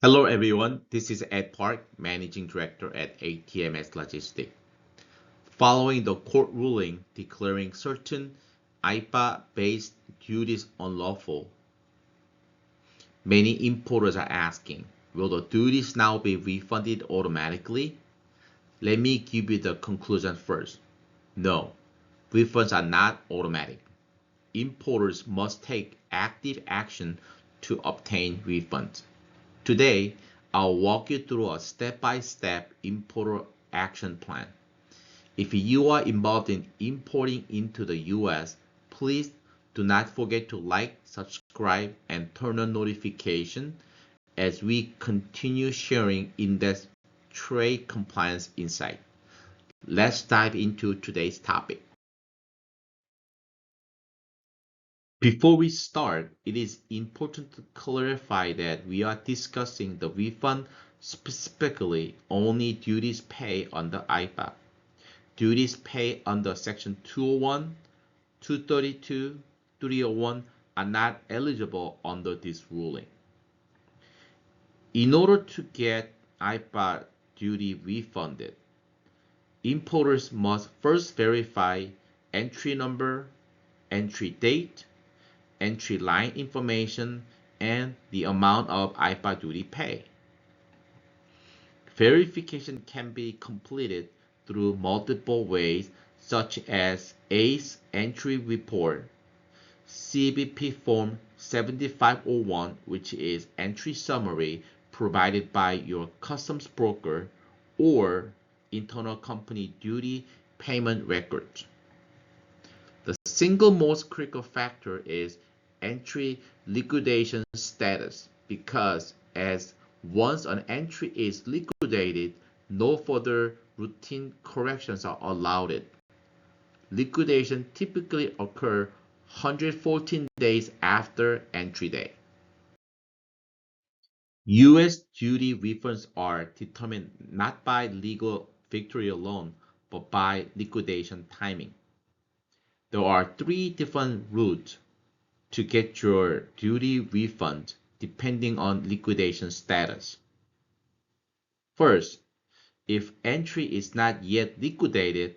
Hello everyone, this is Ed Park, Managing Director at ATMS Logistics. Following the court ruling declaring certain IEEPA-based duties unlawful, many importers are asking, will the duties now be refunded automatically? Let me give you the conclusion first. No, refunds are not automatic. Importers must take active action to obtain refunds. Today, I'll walk you through a step-by-step importer action plan. If you are involved in importing into the US, please do not forget to like, subscribe, and turn on notifications as we continue sharing in-depth trade compliance insight. Let's dive into today's topic. Before we start, it is important to clarify that we are discussing the refund, specifically only duties paid under IEEPA. Duties paid under Section 201, 232, 301 are not eligible under this ruling. In order to get IEEPA duty refunded, importers must first verify entry number, entry date, entry line information, and the amount of IEEPA duty paid. Verification can be completed through multiple ways such as ACE Entry Report, CBP Form 7501, which is entry summary provided by your customs broker, or internal company duty payment records. The single most critical factor is entry liquidation status, because as once an entry is liquidated, no further routine corrections are allowed. Liquidation typically occurs 114 days after entry day. U.S. duty refunds are determined not by legal victory alone, but by liquidation timing. There are three different routes to get your duty refund depending on liquidation status. First, if entry is not yet liquidated,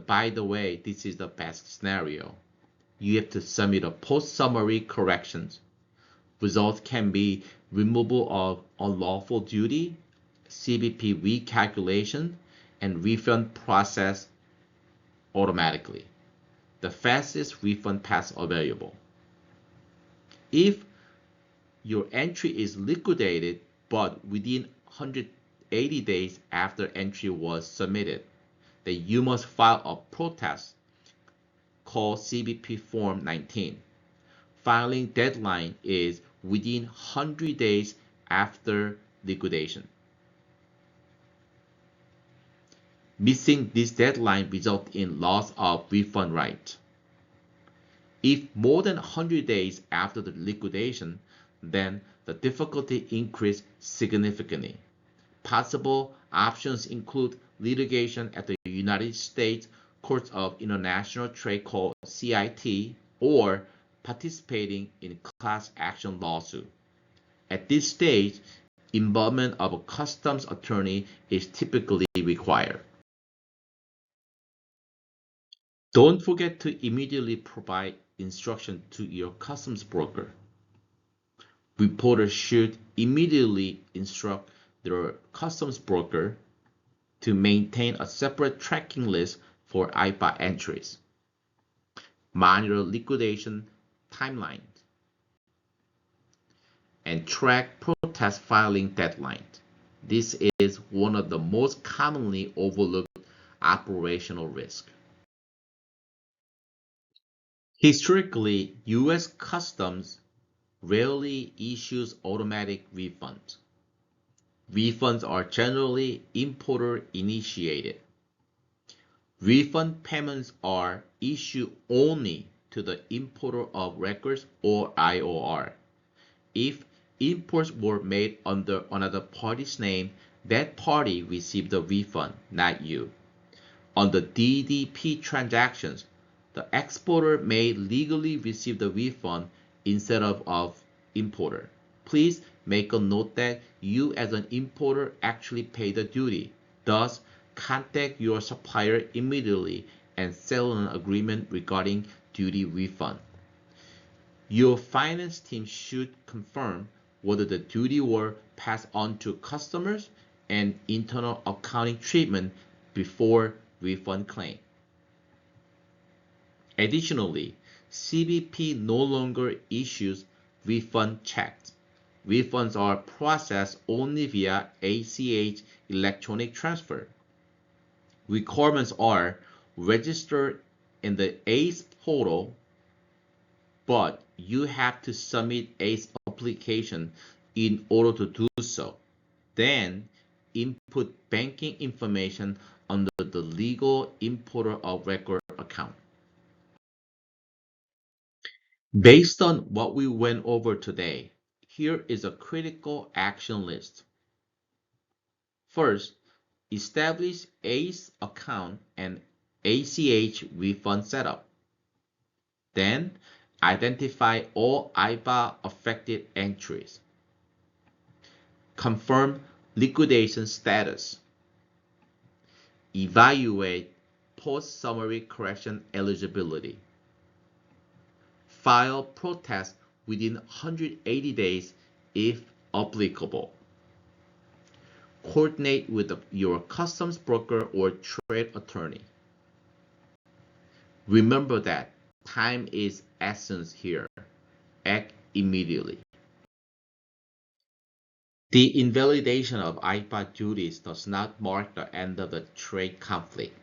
by the way, this is the best scenario. You have to submit a post-summary corrections. Results can be removal of unlawful duty, CBP recalculation, and refund process automatically. The fastest refund path available. If your entry is liquidated but within 180 days after entry was submitted, then you must file a protest called CBP Form 19. Filing deadline is within 100 days after liquidation. Missing this deadline results in loss of refund right. If more than 100 days after the liquidation, then the difficulty increases significantly. Possible options include litigation at the United States Court of International Trade called CIT, or participating in class action lawsuit. At this stage, involvement of a customs attorney is typically required. Don't forget to immediately provide instruction to your customs broker. Reporters should immediately instruct their customs broker to maintain a separate tracking list for IEEPA entries. Monitor liquidation timelines, and track protest filing deadlines. This is one of the most commonly overlooked operational risks. Historically, U.S. Customs rarely issues automatic refunds. Refunds are generally importer initiated. Refund payments are issued only to the importer of records, or IOR. If imports were made under another party's name, that party received the refund, not you. On the DDP transactions, the exporter may legally receive the refund instead of importer. Please Make a note that you as an importer actually pay the duty. Thus, contact your supplier immediately and settle an agreement regarding duty refund. Your finance team should confirm whether the duty were passed on to customers and internal accounting treatment before refund claim. Additionally, CBP no longer issues refund checks. Refunds are processed only via ACH electronic transfer. Requirements are registered in the ACE portal, but you have to submit ACE application in order to do so. Then input banking information under the legal importer of record account. Based on what we went over today, here is a critical action list. First, establish ACE account and ACH refund setup. Then, identify all IEEPA affected entries. Confirm liquidation status. Evaluate post-summary correction eligibility. File protest within 180 days if applicable. Coordinate with your customs broker or trade attorney. Remember that time is essence here. Act immediately. The invalidation of IEEPA duties does not mark the end of the trade conflict.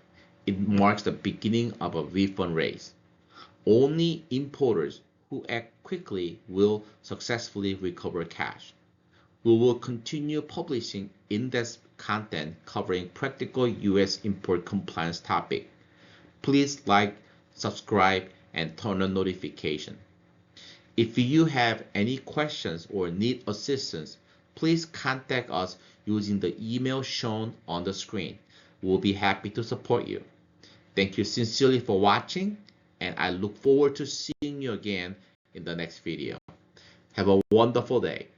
It marks the beginning of a refund race. Only importers who act quickly will successfully recover cash. We will continue publishing in-depth content covering practical U.S. import compliance topics. Please like, subscribe, and turn on notification. If you have any questions or need assistance, please contact us using the email shown on the screen. We'll be happy to support you. Thank you sincerely for watching, and I look forward to seeing you again in the next video. Have a wonderful day.